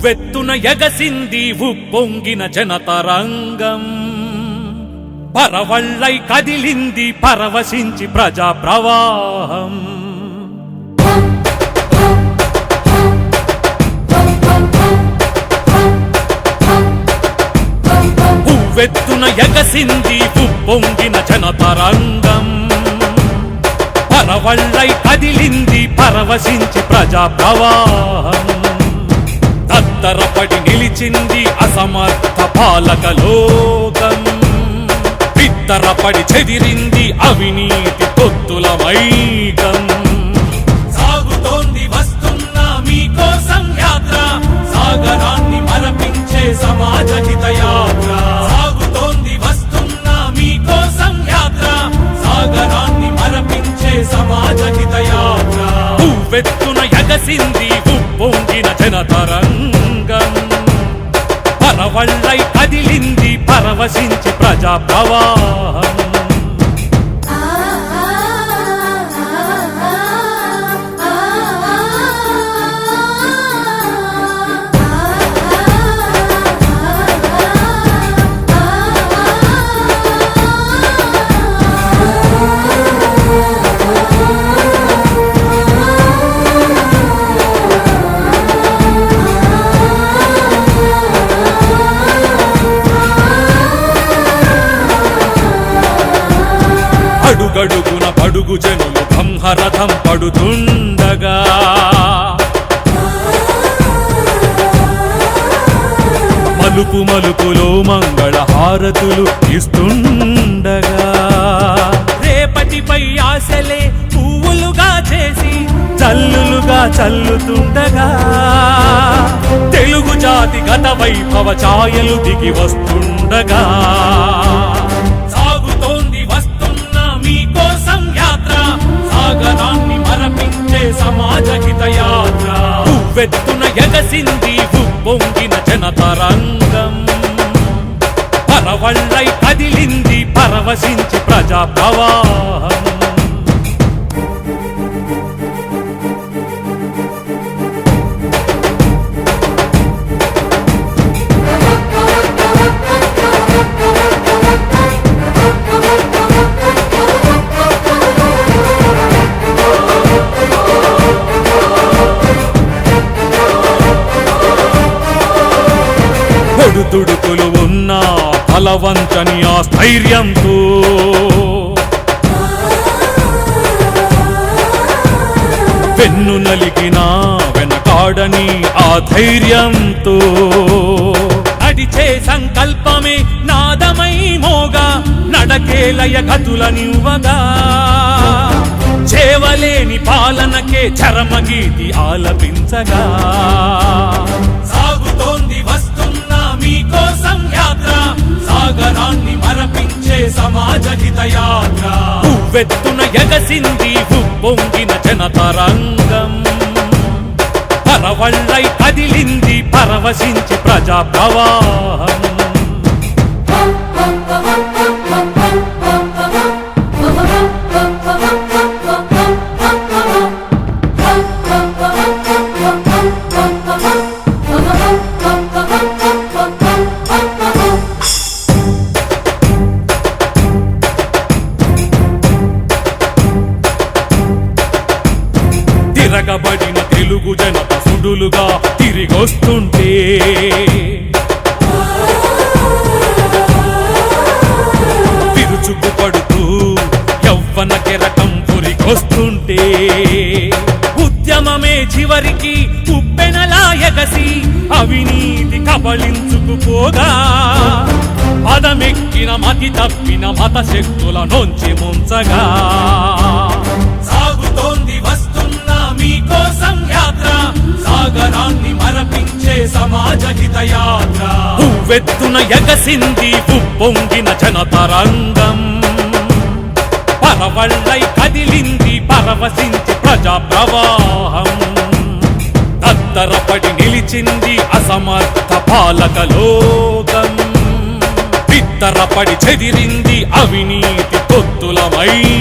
వెత్తున ఎగసింది ఉప్పొంగిన జనతరంగం, పరవళ్ళై కదిలింది పరవశించి ప్రజా ప్రవాహం. ఉవ్వెత్తున ఎగసింది ఉప్పొంగిన జనతరంగం, పరవళ్ళై కదిలింది పరవశించి ప్రజా ప్రవాహం. తత్తరపడి నిలిచింది అసమర్థ పాలక లోకం, బిత్తరపడి చెదిరింది అవినీతి పొత్తుల మైకం. సాగుతోంది వస్తున్నా మీకోసం యాత్ర, సాగరాన్ని మరపించే సమాజ హిత యాత్ర. సాగుతోంది వస్తున్నా మీకోసం యాత్ర, సాగరాన్ని మరపించే సమాజ హిత యాత్ర. ఉవ్వెత్తున ఎగసింది ఉప్పొంగిన జనతరంగం, పరవళ్ళై కదిలింది పరవశించి ప్రజా ప్రవాహం. అడుగడుగున పడుగు జనులు బ్రహ్మరథం పడుతుండగా, మలుపు మలుపులో మంగళ హారతులు ఇస్తుండగా, రేపటిపై ఆశలే పువ్వులుగా చేసి చల్లులుగా చల్లుతుండగా, తెలుగు జాతి గత వైభవ ఛాయలు దిగి వస్తుండగా. మీకోసం యాత్ర, సాగరాన్ని మరపించే సమాజ హిత యాత్ర. ఉవ్వెత్తున ఎగసింది ఉప్పొంగిన జనతరంగం, పరవళ్ళై కదిలింది పరవశించి ప్రజా ప్రవాహం. తుడుకులు ఉన్న బలవంతని ఆ స్థైర్యంతో, వెన్ను నలిగిన వెనకాడని ఆ ధైర్యంతో, నడిచే సంకల్పమే నాదమై మోగా నడకేలయ గతులనివ్వగా, చేవలేని పాలనకే చరమగీతి ఆలపించగా. సాగుతోంది వస్తున్నా మీకోసం యాత్ర, సాగరాన్ని మరపించే సమాజ హిత యాత్ర. ఉవ్వెత్తున ఎగసింది ఉప్పొంగిన జనతరంగం, పరవళ్ళై కదిలింది పరవశించి ప్రజా ప్రవాహం. తిరగబడిన తెలుగు జనత సుడులుగా తిరిగొస్తుంటే, విరుచుకుపడుతూ యవ్వన కెరటం పురికొస్తుంటే, ఉద్యమమే చివరికి ఉప్పెనలా ఎగసి అవినీతి కబళించుకుపోగా, పదమెక్కిన మతి తప్పిన మత శక్తుల నొంచి ముంచగా. సాగుతోంది వస్తున్నా మీకోసం యాత్ర, సాగరాన్ని మరపించే సమాజ హిత యాత్ర. ఉవ్వెత్తున ఎగసింది ఉప్పొంగిన జనతరంగం, పరవళ్ళై కదిలింది పరవశించి ప్రజా ప్రవాహం. తత్తరపడి నిలిచింది అసమర్థ పాలక లోకం. బిత్తరపడి చెదిరింది అవినీతి తొత్తులమై